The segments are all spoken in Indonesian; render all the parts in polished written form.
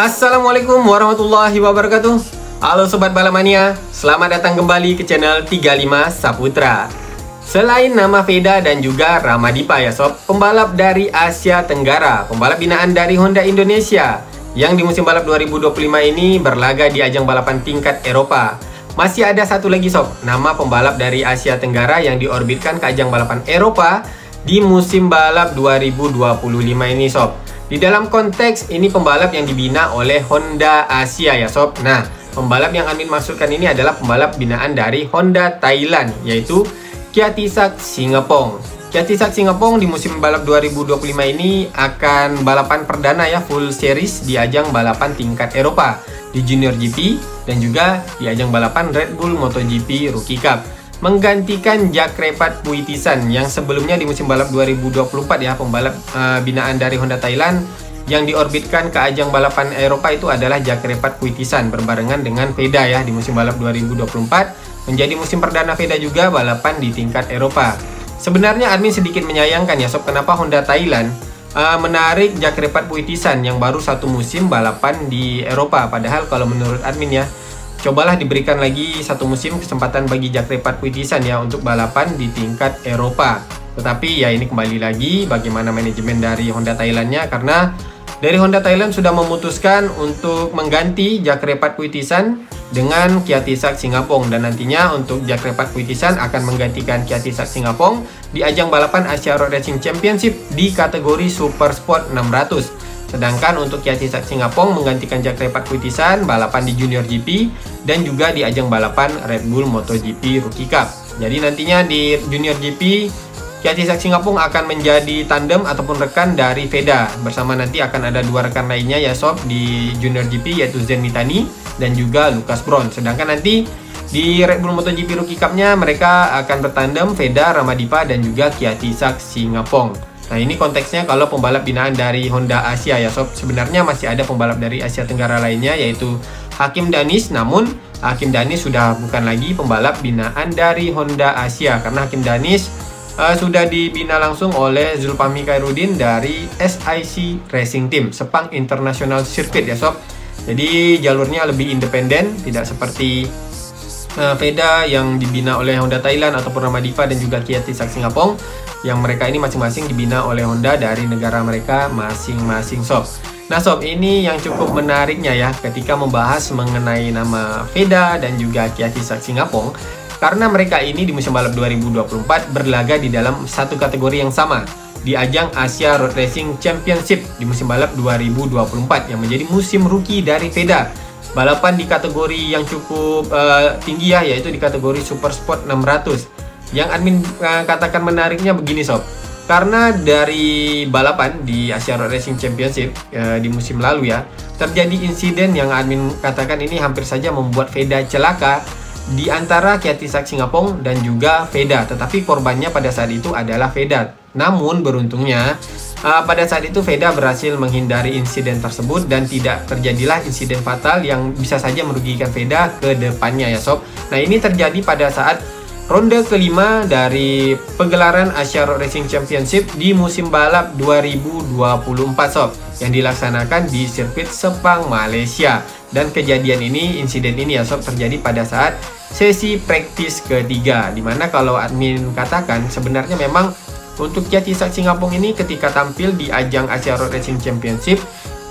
Assalamualaikum warahmatullahi wabarakatuh. Halo Sobat Balapmania, selamat datang kembali ke channel 35 Saputra. Selain nama Veda dan juga Ramadipa ya sob, pembalap dari Asia Tenggara, pembalap binaan dari Honda Indonesia yang di musim balap 2025 ini berlaga di ajang balapan tingkat Eropa. Masih ada satu lagi sob, nama pembalap dari Asia Tenggara yang diorbitkan ke ajang balapan Eropa di musim balap 2025 ini sob. Di dalam konteks ini pembalap yang dibina oleh Honda Asia ya sob. Nah, pembalap yang Admin maksudkan ini adalah pembalap binaan dari Honda Thailand, yaitu Kiatisak Singapong. Kiatisak Singapong di musim balap 2025 ini akan balapan perdana ya, full series di ajang balapan tingkat Eropa, di Junior GP dan juga di ajang balapan Red Bull MotoGP Rookie Cup, menggantikan Jakrepat Puitisan yang sebelumnya di musim balap 2024 ya, pembalap binaan dari Honda Thailand yang diorbitkan ke ajang balapan Eropa itu adalah Jakrepat Puitisan berbarengan dengan Veda ya di musim balap 2024, menjadi musim perdana Veda juga balapan di tingkat Eropa. Sebenarnya Admin sedikit menyayangkan ya sob, kenapa Honda Thailand menarik Jakrepat Puitisan yang baru satu musim balapan di Eropa, padahal kalau menurut Admin ya, cobalah diberikan lagi satu musim kesempatan bagi Jakrepat Puitisan ya untuk balapan di tingkat Eropa. Tetapi ya ini kembali lagi bagaimana manajemen dari Honda Thailandnya, karena dari Honda Thailand sudah memutuskan untuk mengganti Jakrepat Puitisan dengan Kiatisak Singapong, dan nantinya untuk Jakrepat Puitisan akan menggantikan Kiatisak Singapong di ajang balapan Asia Road Racing Championship di kategori Super Sport 600. Sedangkan untuk Kiatisak Singapong menggantikan Jakrepat Puitisan balapan di Junior GP dan juga di ajang balapan Red Bull MotoGP Rookie Cup. Jadi nantinya di Junior GP Kiatisak Singapong akan menjadi tandem ataupun rekan dari Veda, bersama nanti akan ada dua rekan lainnya ya sob di Junior GP, yaitu Zen Mitani dan juga Lucas Brown. Sedangkan nanti di Red Bull MotoGP Rookie Cup-nya mereka akan bertandem Veda, Ramadipa dan juga Kiatisak Singapong. Nah ini konteksnya kalau pembalap binaan dari Honda Asia ya sob. Sebenarnya masih ada pembalap dari Asia Tenggara lainnya, yaitu Hakim Danis. Namun Hakim Danis sudah bukan lagi pembalap binaan dari Honda Asia, karena Hakim Danis sudah dibina langsung oleh Zulfahmi Khairuddin dari SIC Racing Team, Sepang International Circuit ya sob. Jadi jalurnya lebih independen, tidak seperti Veda yang dibina oleh Honda Thailand ataupun Ramadipa dan juga Kiatisak Singapong, yang mereka ini masing-masing dibina oleh Honda dari negara mereka masing-masing sob. Nah sob, ini yang cukup menariknya ya ketika membahas mengenai nama Veda dan juga Kiatisak Singapong, karena mereka ini di musim balap 2024 berlaga di dalam satu kategori yang sama di ajang Asia Road Racing Championship di musim balap 2024 yang menjadi musim rookie dari Veda. Balapan di kategori yang cukup tinggi ya, yaitu di kategori Super Sport 600. Yang Admin katakan menariknya begini sob, karena dari balapan di Asia Road Racing Championship di musim lalu ya, terjadi insiden yang Admin katakan ini hampir saja membuat Veda celaka di antara Kiatisak Singapong dan juga Veda, tetapi korbannya pada saat itu adalah Veda. Namun beruntungnya pada saat itu Veda berhasil menghindari insiden tersebut dan tidak terjadilah insiden fatal yang bisa saja merugikan Veda ke depannya ya sob. Nah ini terjadi pada saat ronde kelima dari pegelaran Asia Road Racing Championship di musim balap 2024 sob, yang dilaksanakan di sirkuit Sepang, Malaysia. Dan kejadian ini, insiden ini ya sob, terjadi pada saat sesi praktis ketiga, dimana kalau Admin katakan sebenarnya memang untuk Kiatisak Singapong ini ketika tampil di ajang Asia Road Racing Championship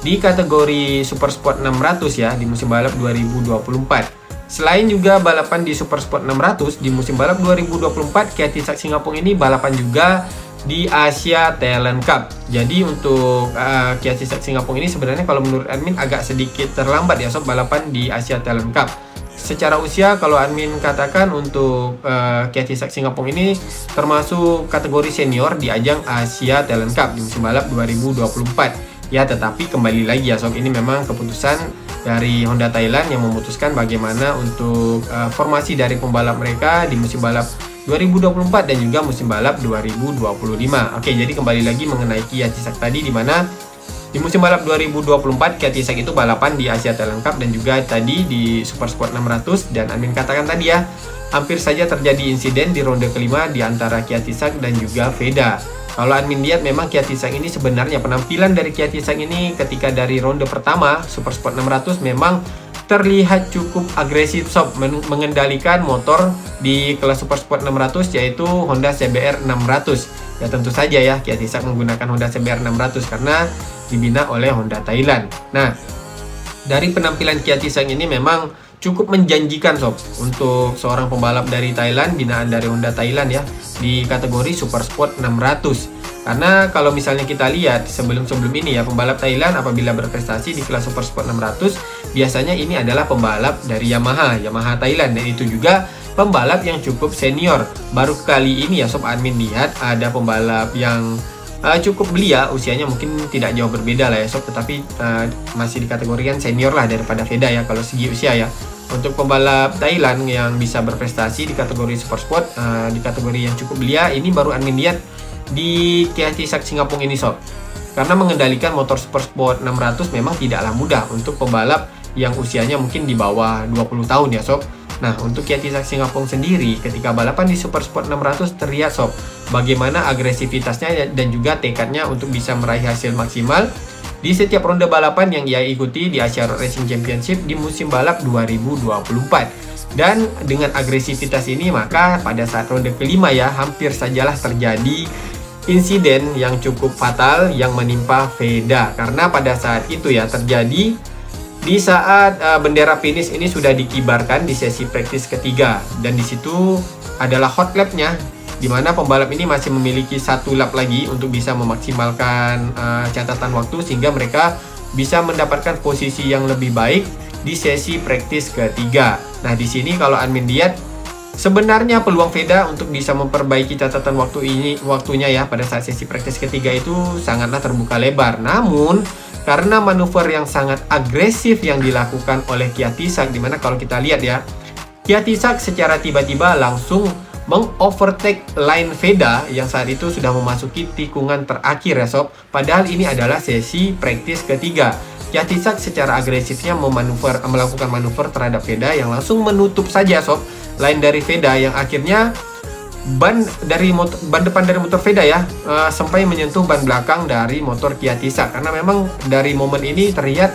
di kategori Super Sport 600 ya di musim balap 2024. Selain juga balapan di Super Sport 600, di musim balap 2024 Kiatisak Singapong ini balapan juga di Asia Talent Cup. Jadi untuk Kiatisak Singapong ini sebenarnya kalau menurut Admin agak sedikit terlambat ya sob balapan di Asia Talent Cup. Secara usia kalau Admin katakan untuk Kiatisak Singapong ini termasuk kategori senior di ajang Asia Talent Cup di musim balap 2024. Ya tetapi kembali lagi ya sob, ini memang keputusan dari Honda Thailand yang memutuskan bagaimana untuk formasi dari pembalap mereka di musim balap 2024 dan juga musim balap 2025. Oke, jadi kembali lagi mengenai Kiatisak tadi, di mana di musim balap 2024 Kiatisak itu balapan di Asia Talent Cup dan juga tadi di Super Sport 600, dan Admin katakan tadi ya, hampir saja terjadi insiden di ronde kelima di antara Kiatisak dan juga Veda. Kalau admin lihat memang Kiatisang ini sebenarnya penampilan dari Kiatisang ini ketika dari ronde pertama Super Sport 600 memang terlihat cukup agresif sob, mengendalikan motor di kelas Super Sport 600 yaitu Honda CBR 600. Ya tentu saja ya Kiatisang menggunakan Honda CBR 600 karena dibina oleh Honda Thailand. Nah, dari penampilan Kiatisang ini memang cukup menjanjikan sob untuk seorang pembalap dari Thailand, binaan dari Honda Thailand ya, di kategori Super Sport 600. Karena kalau misalnya kita lihat sebelum-sebelum ini ya, pembalap Thailand apabila berprestasi di kelas Super Sport 600 biasanya ini adalah pembalap dari Yamaha Thailand, dan itu juga pembalap yang cukup senior. Baru kali ini ya sob admin lihat ada pembalap yang cukup belia, usianya mungkin tidak jauh berbeda lah ya sob, tetapi masih dikategorikan senior lah daripada Veda ya kalau segi usia ya. Untuk pembalap Thailand yang bisa berprestasi di kategori Super Sport, di kategori yang cukup belia, ini baru admin lihat di Kiatisang Singapura ini sob. Karena mengendalikan motor Super Sport 600 memang tidaklah mudah untuk pembalap yang usianya mungkin di bawah 20 tahun ya sob. Nah, untuk Kiatisang Singapura sendiri ketika balapan di Super Sport 600 terlihat sob bagaimana agresivitasnya dan juga tekadnya untuk bisa meraih hasil maksimal di setiap ronde balapan yang ia ikuti di Asia Road Racing Championship di musim balap 2024. Dan dengan agresivitas ini maka pada saat ronde kelima ya hampir sajalah terjadi insiden yang cukup fatal yang menimpa Veda. Karena pada saat itu ya terjadi di saat bendera finish ini sudah dikibarkan di sesi praktis ketiga, dan di situ adalah hot lapnya, di mana pembalap ini masih memiliki satu lap lagi untuk bisa memaksimalkan catatan waktu sehingga mereka bisa mendapatkan posisi yang lebih baik di sesi praktis ketiga. Nah, di sini kalau admin lihat sebenarnya peluang Veda untuk bisa memperbaiki catatan waktunya ya pada saat sesi praktis ketiga itu sangatlah terbuka lebar. Namun karena manuver yang sangat agresif yang dilakukan oleh Kiatisang, dimana kalau kita lihat ya, Kiatisang secara tiba-tiba langsung mengovertake line Veda yang saat itu sudah memasuki tikungan terakhir ya sob. Padahal ini adalah sesi praktis ketiga. Kiatisang secara agresifnya melakukan manuver terhadap Veda yang langsung menutup saja sob line dari Veda, yang akhirnya ban depan dari motor Veda ya sampai menyentuh ban belakang dari motor Kiatisang. Karena memang dari momen ini terlihat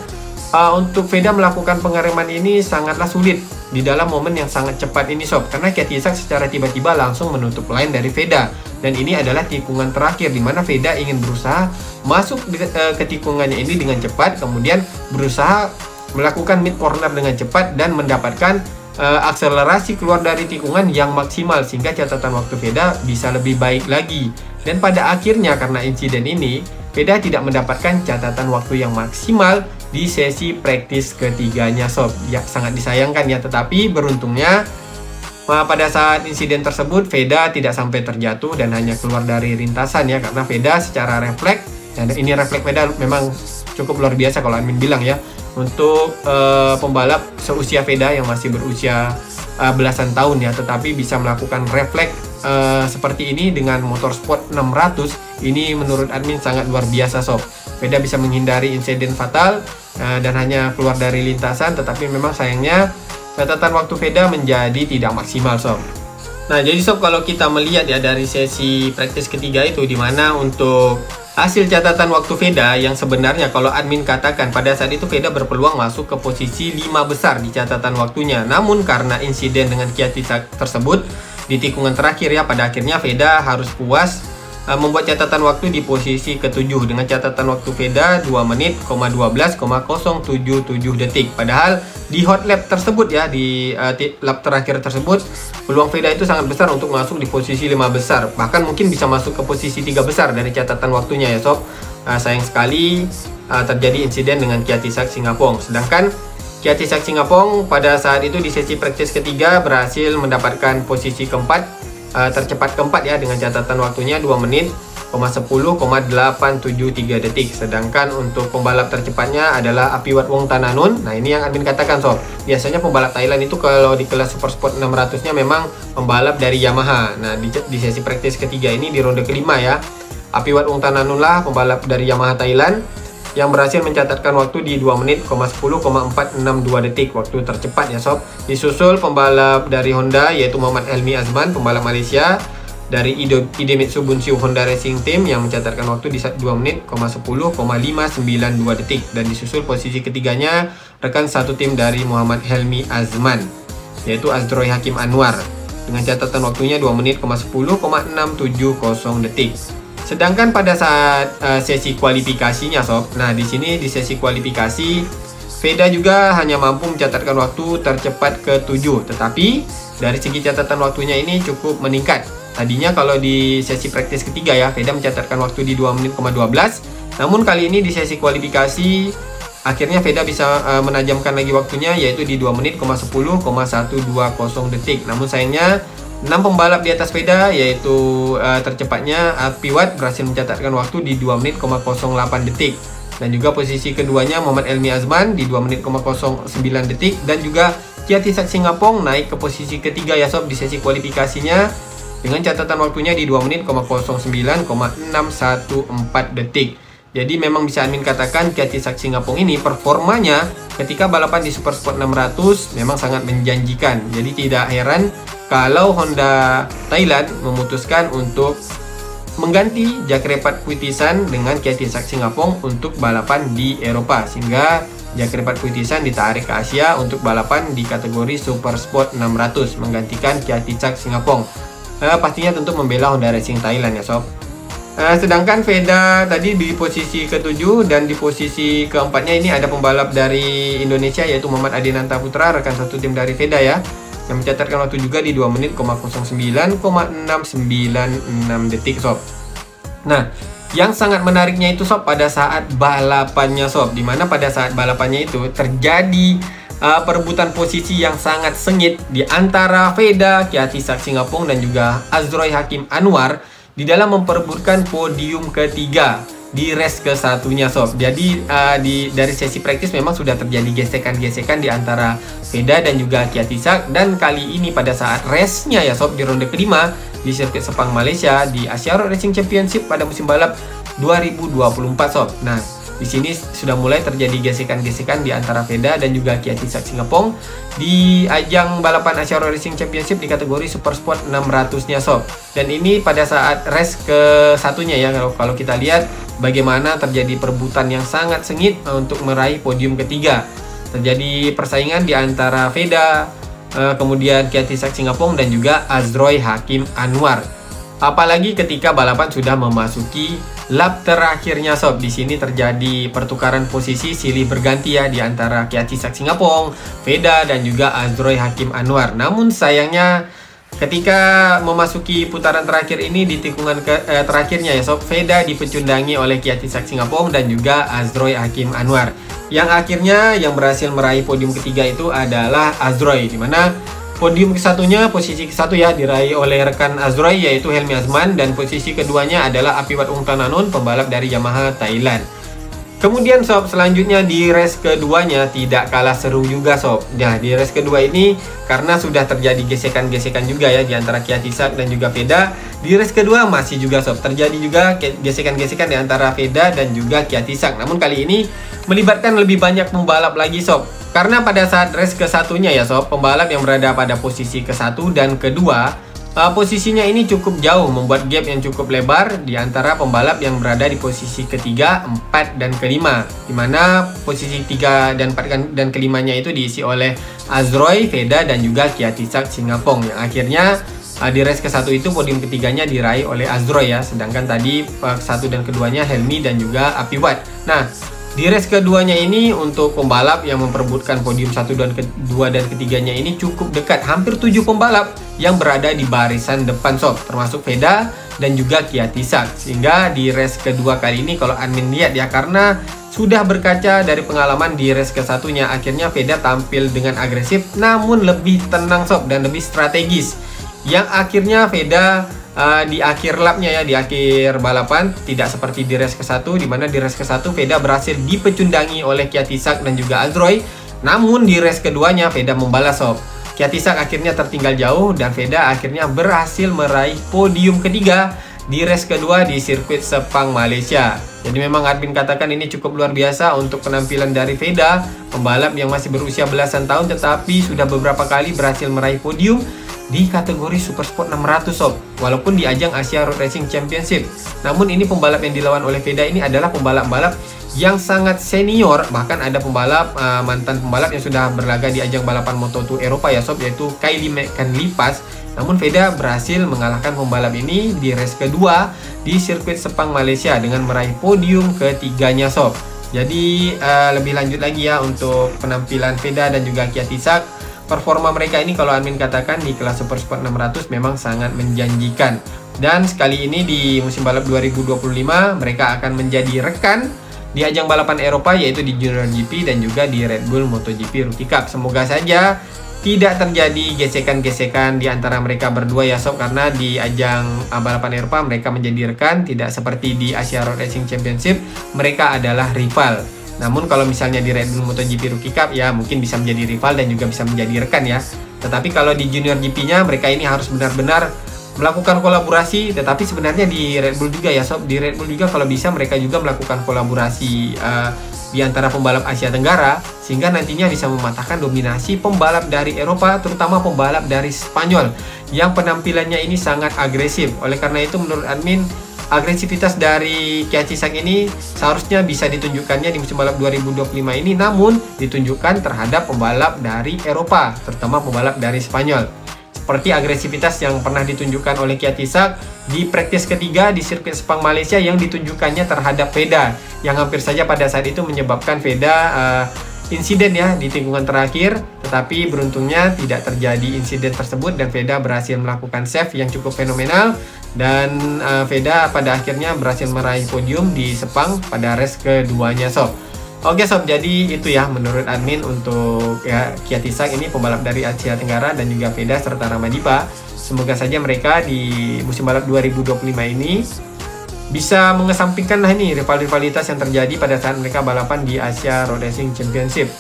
untuk Veda melakukan pengereman ini sangatlah sulit di dalam momen yang sangat cepat ini sob, karena Kiatisang secara tiba-tiba langsung menutup line dari Veda. Dan ini adalah tikungan terakhir di mana Veda ingin berusaha masuk ke tikungannya ini dengan cepat, kemudian berusaha melakukan mid corner dengan cepat dan mendapatkan akselerasi keluar dari tikungan yang maksimal sehingga catatan waktu Veda bisa lebih baik lagi. Dan pada akhirnya karena insiden ini Veda tidak mendapatkan catatan waktu yang maksimal di sesi praktis ketiganya sob. Ya sangat disayangkan ya, tetapi beruntungnya pada saat insiden tersebut Veda tidak sampai terjatuh dan hanya keluar dari lintasan ya, karena Veda secara refleks, dan ini refleks Veda memang cukup luar biasa kalau admin bilang ya, untuk pembalap seusia Veda yang masih berusia belasan tahun ya, tetapi bisa melakukan refleks seperti ini dengan motor sport 600 ini menurut admin sangat luar biasa sob. Veda bisa menghindari insiden fatal dan hanya keluar dari lintasan, tetapi memang sayangnya catatan waktu Veda menjadi tidak maksimal sob. Nah, jadi sob kalau kita melihat ya dari sesi praktis ketiga itu, dimana untuk hasil catatan waktu Veda yang sebenarnya kalau admin katakan pada saat itu Veda berpeluang masuk ke posisi 5 besar di catatan waktunya. Namun karena insiden dengan Kiatisang tersebut di tikungan terakhir ya, pada akhirnya Veda harus puas membuat catatan waktu di posisi ke-7 dengan catatan waktu Veda 2 menit, 12,077 detik. Padahal di hot lap tersebut ya, di lap terakhir tersebut, peluang Veda itu sangat besar untuk masuk di posisi 5 besar. Bahkan mungkin bisa masuk ke posisi 3 besar dari catatan waktunya ya sob. Sayang sekali terjadi insiden dengan Kiatisang Singapura. Sedangkan Kiatisang Singapura pada saat itu di sesi praktis ketiga berhasil mendapatkan posisi keempat, tercepat keempat ya, dengan catatan waktunya 2 menit, 10,873 detik. Sedangkan untuk pembalap tercepatnya adalah Apiwat Wongtananun. Nah, ini yang admin katakan sob, biasanya pembalap Thailand itu kalau di kelas Super Sport 600 nya memang pembalap dari Yamaha. Nah, di sesi praktis ketiga ini di ronde kelima ya, Apiwat Wongtananun lah pembalap dari Yamaha Thailand yang berhasil mencatatkan waktu di 2 menit, 10,462 detik, waktu tercepat ya sob. Disusul pembalap dari Honda yaitu Muhammad Helmi Azman, pembalap Malaysia, dari Idemitsu Bunshu Honda Racing Team yang mencatatkan waktu di 2 menit, 10,592 detik. Dan disusul posisi ketiganya rekan satu tim dari Muhammad Helmi Azman, yaitu Azdroy Hakim Anwar, dengan catatan waktunya 2 menit, 10,670 detik. Sedangkan pada saat sesi kualifikasinya sob, nah di sini di sesi kualifikasi Veda juga hanya mampu mencatatkan waktu tercepat ke-7, tetapi dari segi catatan waktunya ini cukup meningkat. Tadinya kalau di sesi praktis ketiga ya, Veda mencatatkan waktu di 2 menit, 12. Namun kali ini di sesi kualifikasi akhirnya Veda bisa menajamkan lagi waktunya, yaitu di 2 menit, 10,120 detik. Namun sayangnya 6 pembalap di atas Veda, yaitu tercepatnya Apiwat berhasil mencatatkan waktu di 2 menit, 08 detik. Dan juga posisi keduanya Muhammad Helmi Azman di 2 menit, 09 detik. Dan juga Kiatisak Singapong naik ke posisi ketiga ya sob di sesi kualifikasinya dengan catatan waktunya di 2 menit, 09,614 detik. Jadi memang bisa admin katakan Kiatisak Singapong ini performanya ketika balapan di Super Sport 600 memang sangat menjanjikan. Jadi tidak heran kalau Honda Thailand memutuskan untuk mengganti Jack Repat Kuitisan dengan Kiatisak Singapong untuk balapan di Eropa, sehingga Jack Repat Kuitisan ditarik ke Asia untuk balapan di kategori Super Sport 600 menggantikan Kiatisak Singapong. Pastinya tentu membela Honda Racing Thailand ya sob. Sedangkan Veda tadi di posisi ke-7 dan di posisi ke-4-nya ini ada pembalap dari Indonesia, yaitu Muhammad Adinanta Putra, rekan satu tim dari Veda ya, yang mencatatkan waktu juga di 2 menit, 09,696 detik sob. Nah, yang sangat menariknya itu sob pada saat balapannya sob, dimana pada saat balapannya itu terjadi perebutan posisi yang sangat sengit di antara Veda, Kiatisak Singapong dan juga Azdroy Hakim Anwar di dalam memperebutkan podium ketiga di race ke-1-nya sob. Jadi dari sesi praktis memang sudah terjadi gesekan-gesekan di antara Veda dan juga Kiatisak, dan kali ini pada saat race-nya ya sob di ronde kelima di sirkuit Sepang Malaysia di Asia Road Racing Championship pada musim balap 2024 sob. Nah, di sini sudah mulai terjadi gesekan-gesekan di antara Veda dan juga Kiatisak Singapong di ajang balapan Asia Road Racing Championship di kategori Super Sport 600-nya sob. Dan ini pada saat race ke-1-nya ya, kalau kita lihat bagaimana terjadi perebutan yang sangat sengit untuk meraih podium ketiga. Terjadi persaingan di antara Veda, kemudian Kiatisak Singapong dan juga Azdroy Hakim Anwar. Apalagi ketika balapan sudah memasuki lap terakhirnya sob. Di sini terjadi pertukaran posisi silih berganti ya di antara Kiatisak Singapong, Veda dan juga Azdroy Hakim Anwar. Namun sayangnya ketika memasuki putaran terakhir ini di tikungan terakhirnya ya sob, Veda dipecundangi oleh Kiatisak Singapong dan juga Azdroy Hakim Anwar. Yang akhirnya yang berhasil meraih podium ketiga itu adalah Azdroy, dimana podium ke-1-nya, posisi ke-1 ya, diraih oleh rekan Azdroy yaitu Helmi Azman, dan posisi keduanya adalah Apiwat Ungtananon, pembalap dari Yamaha Thailand. Kemudian sob, selanjutnya di race keduanya tidak kalah seru juga sob. Nah, di race kedua ini karena sudah terjadi gesekan-gesekan juga ya di antara Kiatisak dan juga Veda. Di race kedua masih juga sob terjadi juga gesekan-gesekan di antara Veda dan juga Kiatisak. Namun kali ini melibatkan lebih banyak pembalap lagi sob. Karena pada saat race ke-1-nya ya sob, pembalap yang berada pada posisi ke-1 dan kedua, posisinya ini cukup jauh, membuat gap yang cukup lebar di antara pembalap yang berada di posisi ketiga, 4 dan kelima, dimana posisi 3 dan 4 dan kelimanya itu diisi oleh Azdroy, Veda dan juga Kiatisak Singapong, yang akhirnya di race ke-1 itu podium ketiganya diraih oleh Azdroy ya, sedangkan tadi ke-1 dan keduanya Helmi dan juga Apiwat. Nah, di race keduanya ini untuk pembalap yang memperebutkan podium 1 dan kedua dan ketiganya ini cukup dekat, hampir 7 pembalap yang berada di barisan depan sob, termasuk Veda dan juga Kiatisak. Sehingga di race kedua kali ini kalau admin lihat ya, karena sudah berkaca dari pengalaman di race ke-1-nya, akhirnya Veda tampil dengan agresif namun lebih tenang sob dan lebih strategis, yang akhirnya Veda di akhir lapnya ya, di akhir balapan tidak seperti di race ke-1, dimana di race ke-1 Veda berhasil dipecundangi oleh Kiatisak dan juga Azdroy. Namun di race keduanya Veda membalas sob. Kiatisak akhirnya tertinggal jauh dan Veda akhirnya berhasil meraih podium ketiga di race kedua di sirkuit Sepang Malaysia. Jadi memang admin katakan ini cukup luar biasa untuk penampilan dari Veda, pembalap yang masih berusia belasan tahun tetapi sudah beberapa kali berhasil meraih podium di kategori Super Sport 600 sob, walaupun di ajang Asia Road Racing Championship. Namun ini pembalap yang dilawan oleh Veda ini adalah pembalap-pembalap yang sangat senior, bahkan ada pembalap mantan pembalap yang sudah berlaga di ajang balapan Moto2 Eropa ya sob, yaitu Kylie McCann-Lipas. Namun Veda berhasil mengalahkan pembalap ini di race kedua di sirkuit Sepang Malaysia dengan meraih podium ketiganya sob. Jadi lebih lanjut lagi ya untuk penampilan Veda dan juga Kyatisag. Performa mereka ini kalau admin katakan di kelas Super Sport 600 memang sangat menjanjikan. Dan sekali ini di musim balap 2025 mereka akan menjadi rekan di ajang balapan Eropa yaitu di Junior GP dan juga di Red Bull MotoGP Rookie Cup. Semoga saja tidak terjadi gesekan-gesekan di antara mereka berdua ya sob, karena di ajang balapan Eropa mereka menjadi rekan, tidak seperti di Asia Road Racing Championship mereka adalah rival. Namun kalau misalnya di Red Bull MotoGP Rookie Cup ya mungkin bisa menjadi rival dan juga bisa menjadi rekan ya. Tetapi kalau di Junior GP-nya mereka ini harus benar-benar melakukan kolaborasi, tetapi sebenarnya di Red Bull juga ya sob, di Red Bull juga kalau bisa mereka juga melakukan kolaborasi di antara pembalap Asia Tenggara sehingga nantinya bisa mematahkan dominasi pembalap dari Eropa, terutama pembalap dari Spanyol yang penampilannya ini sangat agresif. Oleh karena itu menurut admin agresivitas dari Kyatisag ini seharusnya bisa ditunjukkannya di musim balap 2025 ini, namun ditunjukkan terhadap pembalap dari Eropa, terutama pembalap dari Spanyol. Seperti agresivitas yang pernah ditunjukkan oleh Kyatisag di praktis ketiga di sirkuit Sepang Malaysia yang ditunjukkannya terhadap Veda, yang hampir saja pada saat itu menyebabkan Veda insiden ya di tikungan terakhir, tetapi beruntungnya tidak terjadi insiden tersebut dan Veda berhasil melakukan save yang cukup fenomenal dan Veda pada akhirnya berhasil meraih podium di Sepang pada race keduanya sob. Oke sob, jadi itu ya menurut admin untuk ya Kyatisag ini pembalap dari Asia Tenggara dan juga Veda serta Ramadipa. Semoga saja mereka di musim balap 2025 ini bisa mengesampingkan lah ini rival-rivalitas yang terjadi pada saat mereka balapan di Asia Road Racing Championship.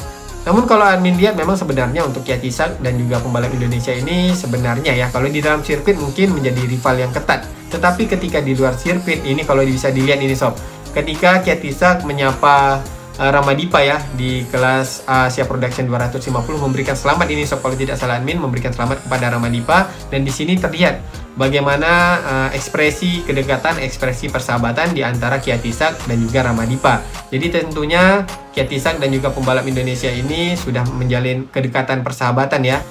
Namun kalau admin lihat memang sebenarnya untuk Kyatisag dan juga pembalap Indonesia ini sebenarnya ya kalau di dalam sirkuit mungkin menjadi rival yang ketat. Tetapi ketika di luar sirkuit ini kalau bisa dilihat ini sob, ketika Kyatisag menyapa Ramadipa ya di kelas Asia Production 250 memberikan selamat ini sob, kalau tidak salah admin memberikan selamat kepada Ramadipa, dan di sini terlihat bagaimana ekspresi kedekatan, ekspresi persahabatan di antara Kyatisag dan juga Ramadipa. Jadi tentunya Kyatisag dan juga pembalap Indonesia ini sudah menjalin kedekatan persahabatan ya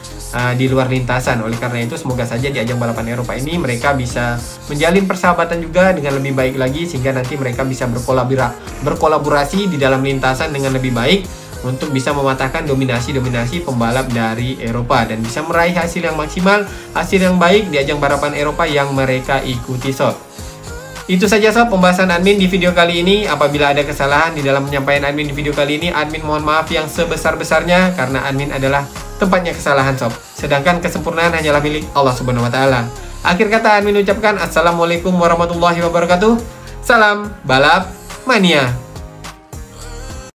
di luar lintasan. Oleh karena itu semoga saja di ajang balapan Eropa ini mereka bisa menjalin persahabatan juga dengan lebih baik lagi sehingga nanti mereka bisa berkolaborasi di dalam lintasan dengan lebih baik untuk bisa mematahkan dominasi-dominasi pembalap dari Eropa dan bisa meraih hasil yang maksimal, hasil yang baik di ajang balapan Eropa yang mereka ikuti sob. Itu saja sob pembahasan admin di video kali ini. Apabila ada kesalahan di dalam penyampaian admin di video kali ini, admin mohon maaf yang sebesar-besarnya karena admin adalah tempatnya kesalahan sob. Sedangkan kesempurnaan hanyalah milik Allah Subhanahu wa taala. Akhir kata admin ucapkan assalamualaikum warahmatullahi wabarakatuh. Salam balap mania.